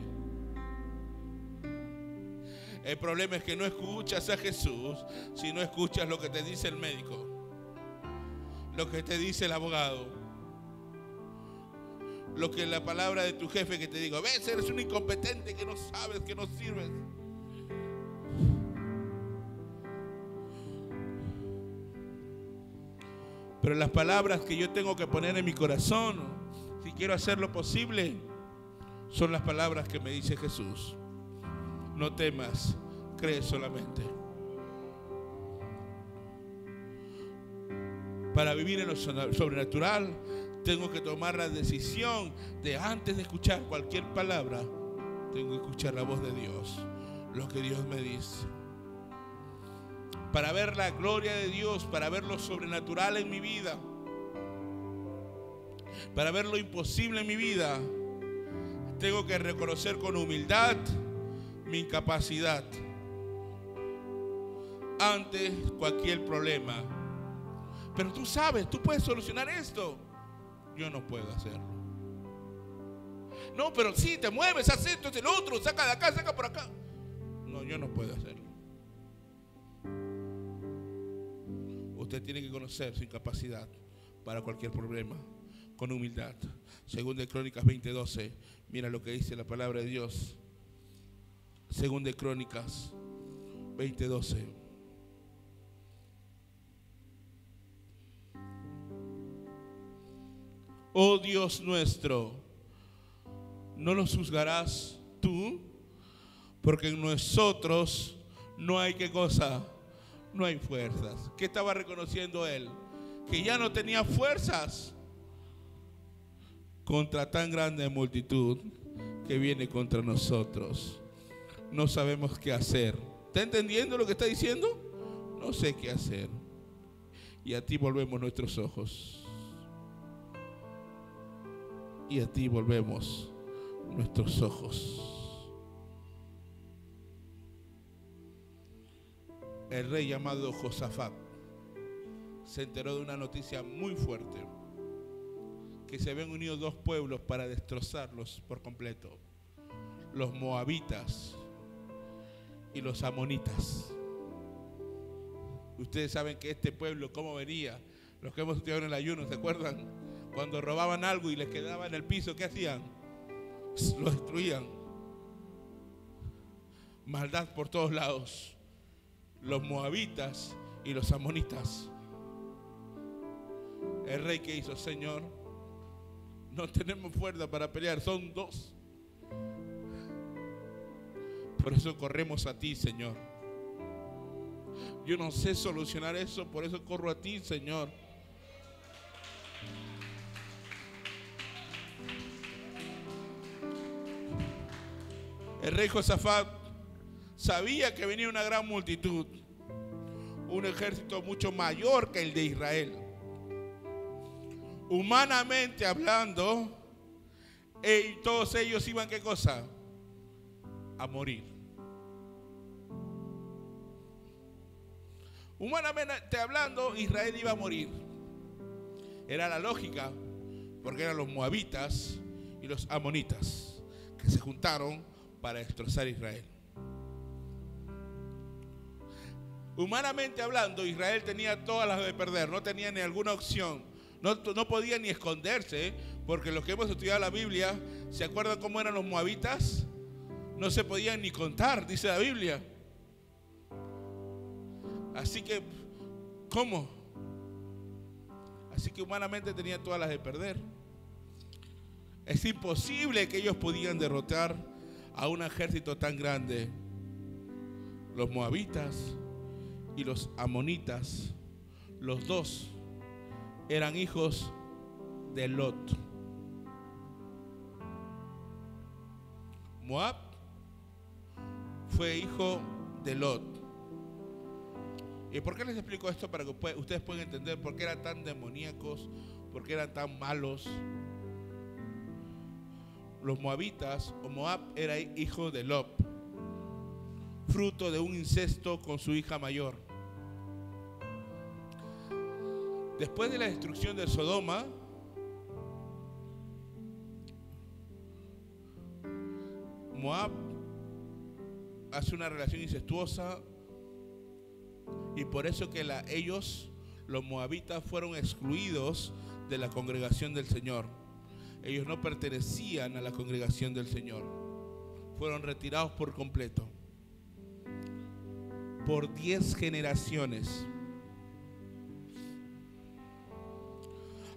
S1: El problema es que no escuchas a Jesús, sino escuchas lo que te dice el médico, lo que te dice el abogado, lo que la palabra de tu jefe que te diga: ves, eres un incompetente, que no sabes, que no sirves. Pero las palabras que yo tengo que poner en mi corazón, si quiero hacer lo posible, son las palabras que me dice Jesús. No temas, cree solamente. Para vivir en lo sobrenatural, tengo que tomar la decisión de, antes de escuchar cualquier palabra, tengo que escuchar la voz de Dios, lo que Dios me dice. Para ver la gloria de Dios, para ver lo sobrenatural en mi vida, para ver lo imposible en mi vida, tengo que reconocer con humildad mi incapacidad ante cualquier problema. Pero tú sabes, tú puedes solucionar esto. Yo no puedo hacerlo. No, pero sí, te mueves, haz esto, haz el otro, saca de acá, saca por acá. No, yo no puedo hacerlo. Usted tiene que conocer su incapacidad para cualquier problema, con humildad. Según de Crónicas 20:12, mira lo que dice la palabra de Dios. Según de Crónicas 20:12. Oh Dios nuestro, ¿no nos juzgarás tú? Porque en nosotros no hay, ¿qué cosa? No hay fuerzas. ¿Qué estaba reconociendo él? Que ya no tenía fuerzas contra tan grande multitud que viene contra nosotros. No sabemos qué hacer. ¿Está entendiendo lo que está diciendo? No sé qué hacer. Y a ti volvemos nuestros ojos. Y a ti volvemos nuestros ojos. El rey llamado Josafat se enteró de una noticia muy fuerte: que se habían unido dos pueblos para destrozarlos por completo: los moabitas y los amonitas. Ustedes saben que este pueblo, ¿cómo venía? Los que hemos estudiado en el ayuno, ¿se acuerdan? Cuando robaban algo y les quedaba en el piso, ¿qué hacían? Lo destruían. Maldad por todos lados. Los moabitas y los amonitas. El rey, que hizo: Señor, no tenemos fuerza para pelear, son dos. Por eso corremos a ti, Señor. Yo no sé solucionar eso, por eso corro a ti, Señor. El rey Josafat sabía que venía una gran multitud, un ejército mucho mayor que el de Israel. Humanamente hablando, todos ellos iban, ¿qué cosa? A morir. Humanamente hablando, Israel iba a morir. Era la lógica, porque eran los moabitas y los amonitas que se juntaron para destrozar a Israel. Humanamente hablando, Israel tenía todas las de perder, no tenía ni alguna opción, no podía ni esconderse, porque los que hemos estudiado la Biblia, ¿se acuerdan cómo eran los moabitas? No se podían ni contar, dice la Biblia. Así que, ¿cómo? Así que humanamente tenía todas las de perder. Es imposible que ellos podían derrotar a un ejército tan grande. Los moabitas y los amonitas, los dos eran hijos de Lot. Moab fue hijo de Lot. ¿Y por qué les explico esto? Para que ustedes puedan entender por qué eran tan demoníacos, por qué eran tan malos. Los moabitas, o Moab, era hijo de Lot, fruto de un incesto con su hija mayor. Después de la destrucción de Sodoma, Moab hace una relación incestuosa, y por eso que ellos, los moabitas, fueron excluidos de la congregación del Señor. Ellos no pertenecían a la congregación del Señor. Fueron retirados por completo. Por 10 generaciones.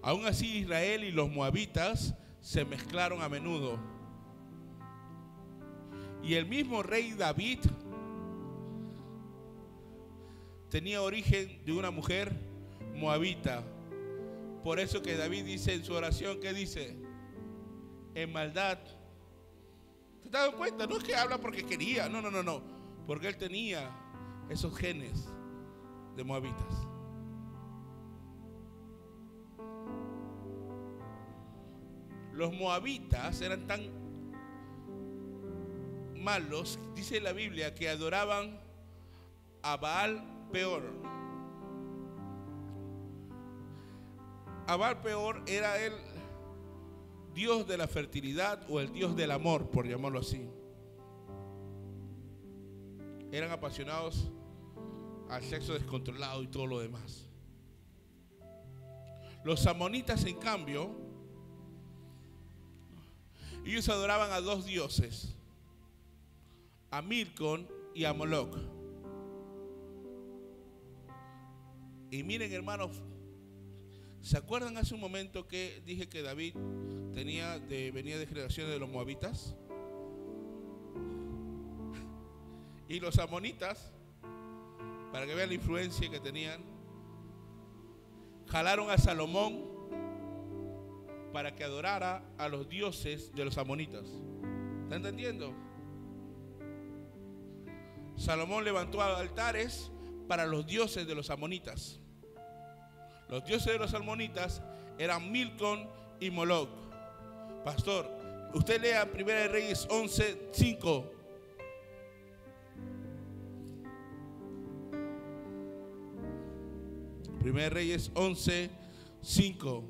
S1: Aún así, Israel y los moabitas se mezclaron a menudo. Y el mismo rey David tenía origen de una mujer moabita. Por eso que David dice en su oración, ¿qué dice? En maldad. ¿Te has dado cuenta? No es que habla porque quería, no. Porque él tenía esos genes de moabitas. Los moabitas eran tan malos, dice la Biblia, que adoraban a Baal Peor. A Baal Peor era el dios de la fertilidad o el dios del amor, por llamarlo así. Eran apasionados al sexo descontrolado y todo lo demás. Los amonitas, en cambio, ellos adoraban a dos dioses, a Milcom y a Moloc. Y miren, hermanos, ¿se acuerdan hace un momento que dije que David venía de generaciones de los moabitas? Y los amonitas, para que vean la influencia que tenían, jalaron a Salomón para que adorara a los dioses de los amonitas. ¿Está entendiendo? Salomón levantó altares para los dioses de los amonitas. Los dioses de los amonitas eran Milcom y Moloc. Pastor, usted lea 1 Reyes 11:5. Primera de Reyes 11:5.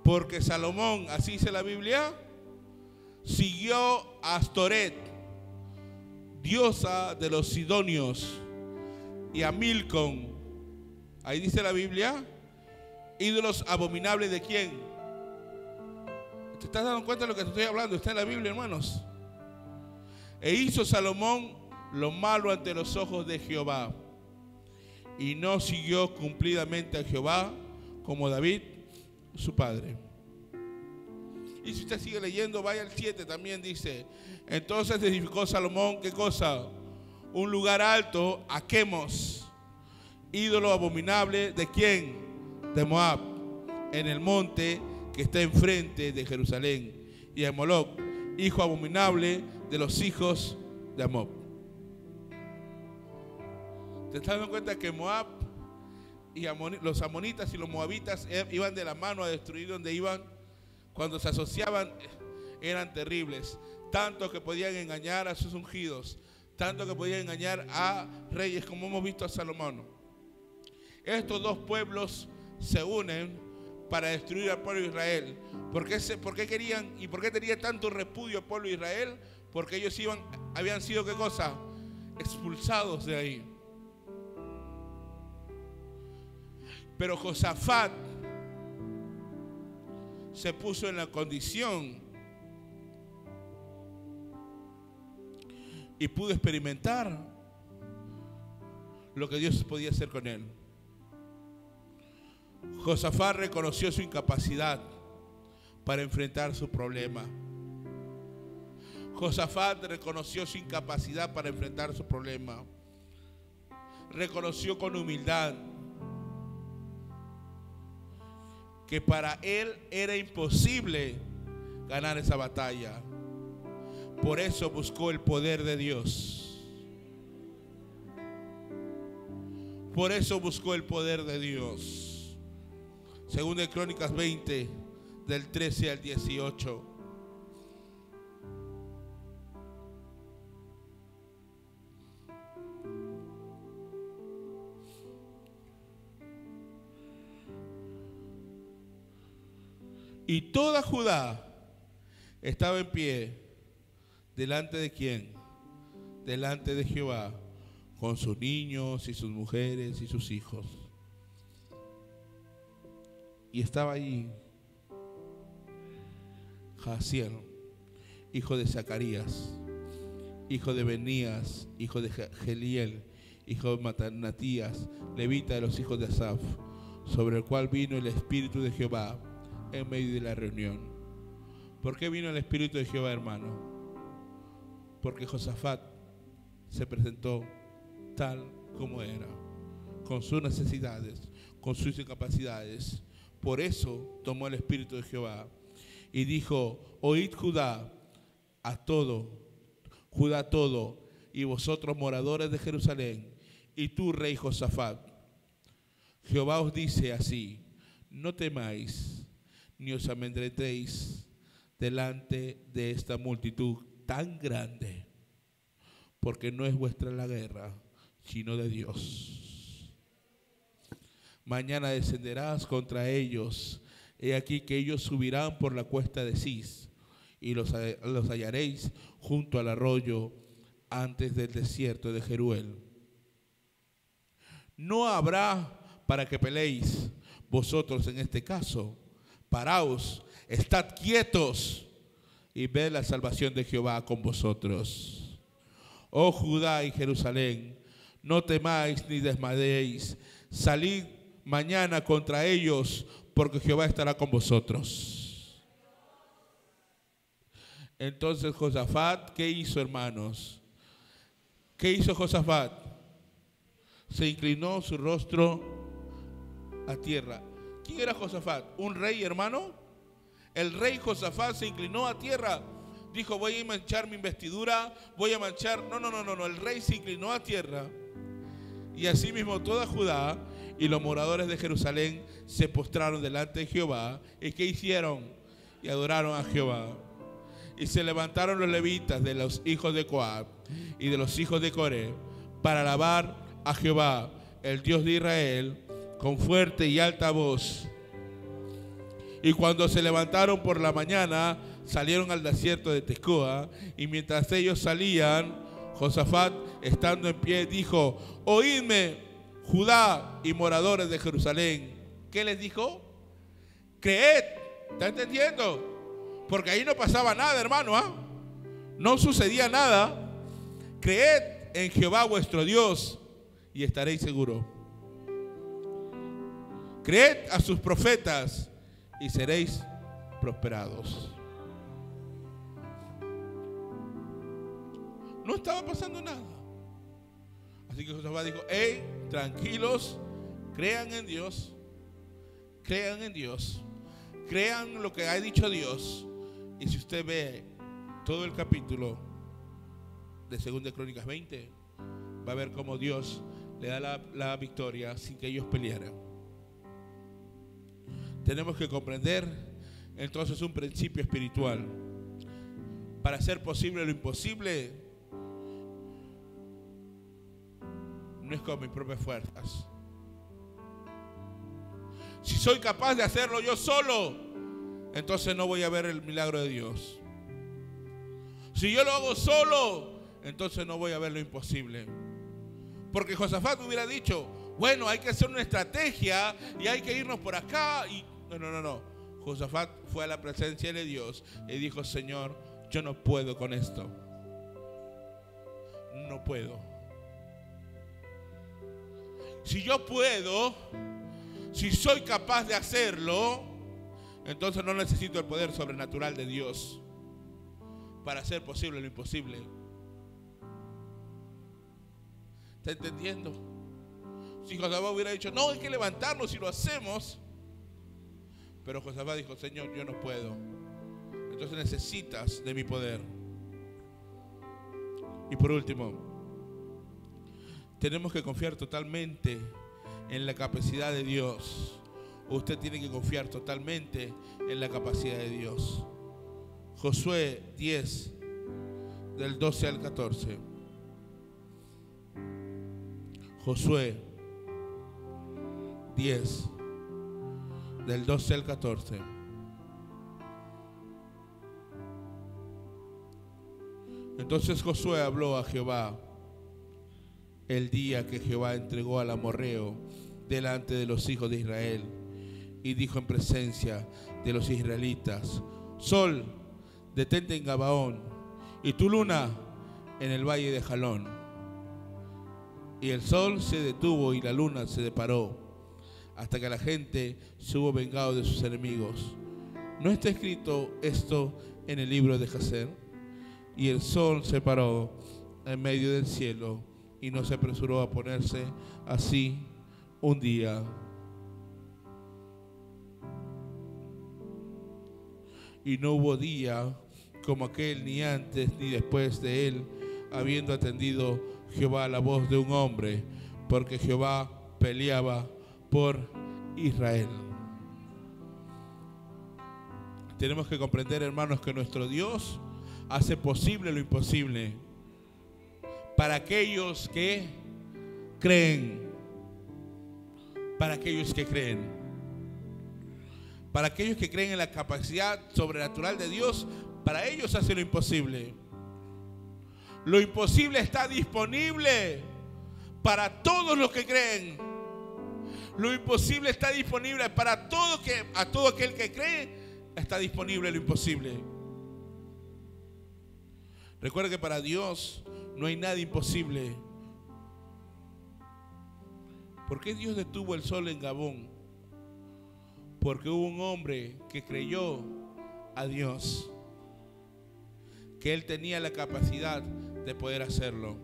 S1: Porque Salomón, así dice la Biblia, siguió a Astoret, diosa de los sidonios, y a Milcom, ahí dice la Biblia, ídolos abominables de quién. ¿Te estás dando cuenta de lo que te estoy hablando? Está en la Biblia, hermanos. E hizo Salomón lo malo ante los ojos de Jehová, y no siguió cumplidamente a Jehová como David, su padre. Y si usted sigue leyendo, vaya al 7, también dice: entonces edificó Salomón, ¿qué cosa? Un lugar alto a Quemos, ídolo abominable de quién? De Moab, en el monte que está enfrente de Jerusalén, y a Moloc, hijo abominable de los hijos de Amok. ¿Te estás dando cuenta que Moab y los amonitas y los moabitas iban de la mano a destruir donde iban. Cuando se asociaban eran terribles, tanto que podían engañar a sus ungidos, tanto que podían engañar a reyes, como hemos visto a Salomón. Estos dos pueblos se unen para destruir al pueblo de Israel. ¿Por qué querían y por qué tenía tanto repudio al pueblo de Israel? Porque ellos habían sido, ¿qué cosa? Expulsados de ahí. Pero Josafat se puso en la condición y pudo experimentar lo que Dios podía hacer con él. Josafat reconoció su incapacidad para enfrentar su problema. Josafat reconoció su incapacidad para enfrentar su problema. Reconoció con humildad que para él era imposible ganar esa batalla. Por eso buscó el poder de Dios. Por eso buscó el poder de Dios. Según de Crónicas 20, del 13 al 18. Y toda Judá estaba en pie, ¿delante de quién? Delante de Jehová, con sus niños y sus mujeres y sus hijos. Y estaba allí Jaasiel, hijo de Zacarías, hijo de Benías, hijo de Geliel, hijo de Matanatías, levita de los hijos de Asaf, sobre el cual vino el Espíritu de Jehová en medio de la reunión. ¿Por qué vino el Espíritu de Jehová, hermano? Porque Josafat se presentó tal como era, con sus necesidades, con sus incapacidades. Por eso tomó el Espíritu de Jehová y dijo: oíd Judá todo, y vosotros moradores de Jerusalén, y tú, rey Josafat, Jehová os dice así: no temáis ni os amedrentéis delante de esta multitud tan grande, porque no es vuestra la guerra, sino de Dios. Mañana descenderás contra ellos. He aquí que ellos subirán por la cuesta de Cis, y los hallaréis junto al arroyo, antes del desierto de Jeruel. No habrá para que peleéis vosotros en este caso. Paraos, estad quietos y ved la salvación de Jehová con vosotros. Oh Judá y Jerusalén, no temáis ni desmayéis. Salid mañana contra ellos, porque Jehová estará con vosotros. Entonces Josafat, ¿qué hizo, hermanos? ¿Qué hizo Josafat? Se inclinó su rostro a tierra. ¿Quién era Josafat? ¿Un rey, hermano? El rey Josafat se inclinó a tierra. Dijo: voy a manchar mi vestidura, voy a manchar. No. El rey se inclinó a tierra. Y asimismo toda Judá y los moradores de Jerusalén se postraron delante de Jehová. ¿Y qué hicieron? Y adoraron a Jehová. Y se levantaron los levitas de los hijos de Coab y de los hijos de Coré para alabar a Jehová, el Dios de Israel, con fuerte y alta voz. Y cuando se levantaron por la mañana, salieron al desierto de Tecoa. Y mientras ellos salían, Josafat, estando en pie, dijo: oídme, Judá y moradores de Jerusalén. ¿Qué les dijo? Creed. ¿Está entendiendo? Porque ahí no pasaba nada, hermano, ¿ah? No sucedía nada. Creed en Jehová vuestro Dios y estaréis seguros. Creed a sus profetas y seréis prosperados. No estaba pasando nada. Así que Josafat dijo: hey, tranquilos, crean en Dios. Crean en Dios. Crean lo que ha dicho Dios. Y si usted ve todo el capítulo de 2 de Crónicas 20, va a ver cómo Dios le da la victoria sin que ellos pelearan. tenemos que comprender entonces un principio espiritual. Para hacer posible lo imposible, no es con mis propias fuerzas. Si soy capaz de hacerlo yo solo, entonces no voy a ver el milagro de Dios. Si yo lo hago solo, entonces no voy a ver lo imposible. Porque Josafat hubiera dicho, bueno, hay que hacer una estrategia y hay que irnos por acá. Y no. Josafat fue a la presencia de Dios y dijo, Señor, yo no puedo con esto. No puedo. Si yo puedo, si soy capaz de hacerlo, entonces no necesito el poder sobrenatural de Dios para hacer posible lo imposible. ¿Está entendiendo? Si Josafat hubiera dicho, no, hay que levantarnos y lo hacemos. Pero Josafat dijo, Señor, yo no puedo. Entonces necesitas de mi poder. Y por último, tenemos que confiar totalmente en la capacidad de Dios. Usted tiene que confiar totalmente en la capacidad de Dios. Josué 10, del 12 al 14. Josué 10, del 12 al 14. Entonces Josué habló a Jehová el día que Jehová entregó al amorreo delante de los hijos de Israel, y dijo en presencia de los israelitas: Sol, detente en Gabaón, y tu luna en el valle de Jalón. Y el sol se detuvo y la luna se deparó, hasta que la gente se hubo vengado de sus enemigos. ¿No está escrito esto en el libro de Jacer? Y el sol se paró en medio del cielo y no se apresuró a ponerse así un día. Y no hubo día como aquel, ni antes ni después de él, habiendo atendido Jehová a la voz de un hombre, porque Jehová peleaba por Israel. Tenemos que comprender, hermanos, que nuestro Dios hace posible lo imposible para aquellos que creen. Para aquellos que creen. Para aquellos que creen en la capacidad sobrenatural de Dios, para ellos hace lo imposible. Lo imposible está disponible para todos los que creen. Lo imposible está disponible para a todo aquel que cree. Está disponible lo imposible. Recuerda que para Dios no hay nada imposible. ¿Por qué Dios detuvo el sol en Gabón? Porque hubo un hombre que creyó a Dios, que él tenía la capacidad de poder hacerlo.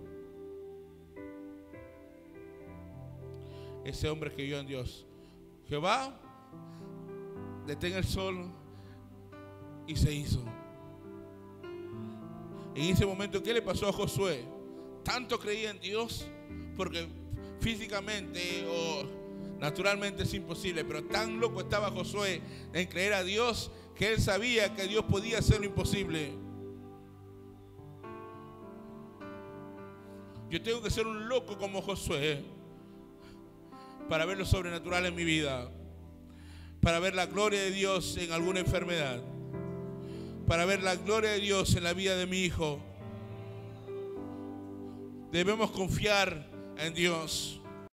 S1: Ese hombre creyó en Dios. Jehová, detén el sol, y se hizo. En ese momento, ¿qué le pasó a Josué? Tanto creía en Dios, porque físicamente o naturalmente es imposible, pero tan loco estaba Josué en creer a Dios, que él sabía que Dios podía hacer lo imposible. Yo tengo que ser un loco como Josué para ver lo sobrenatural en mi vida, para ver la gloria de Dios en alguna enfermedad, para ver la gloria de Dios en la vida de mi hijo. Debemos confiar en Dios.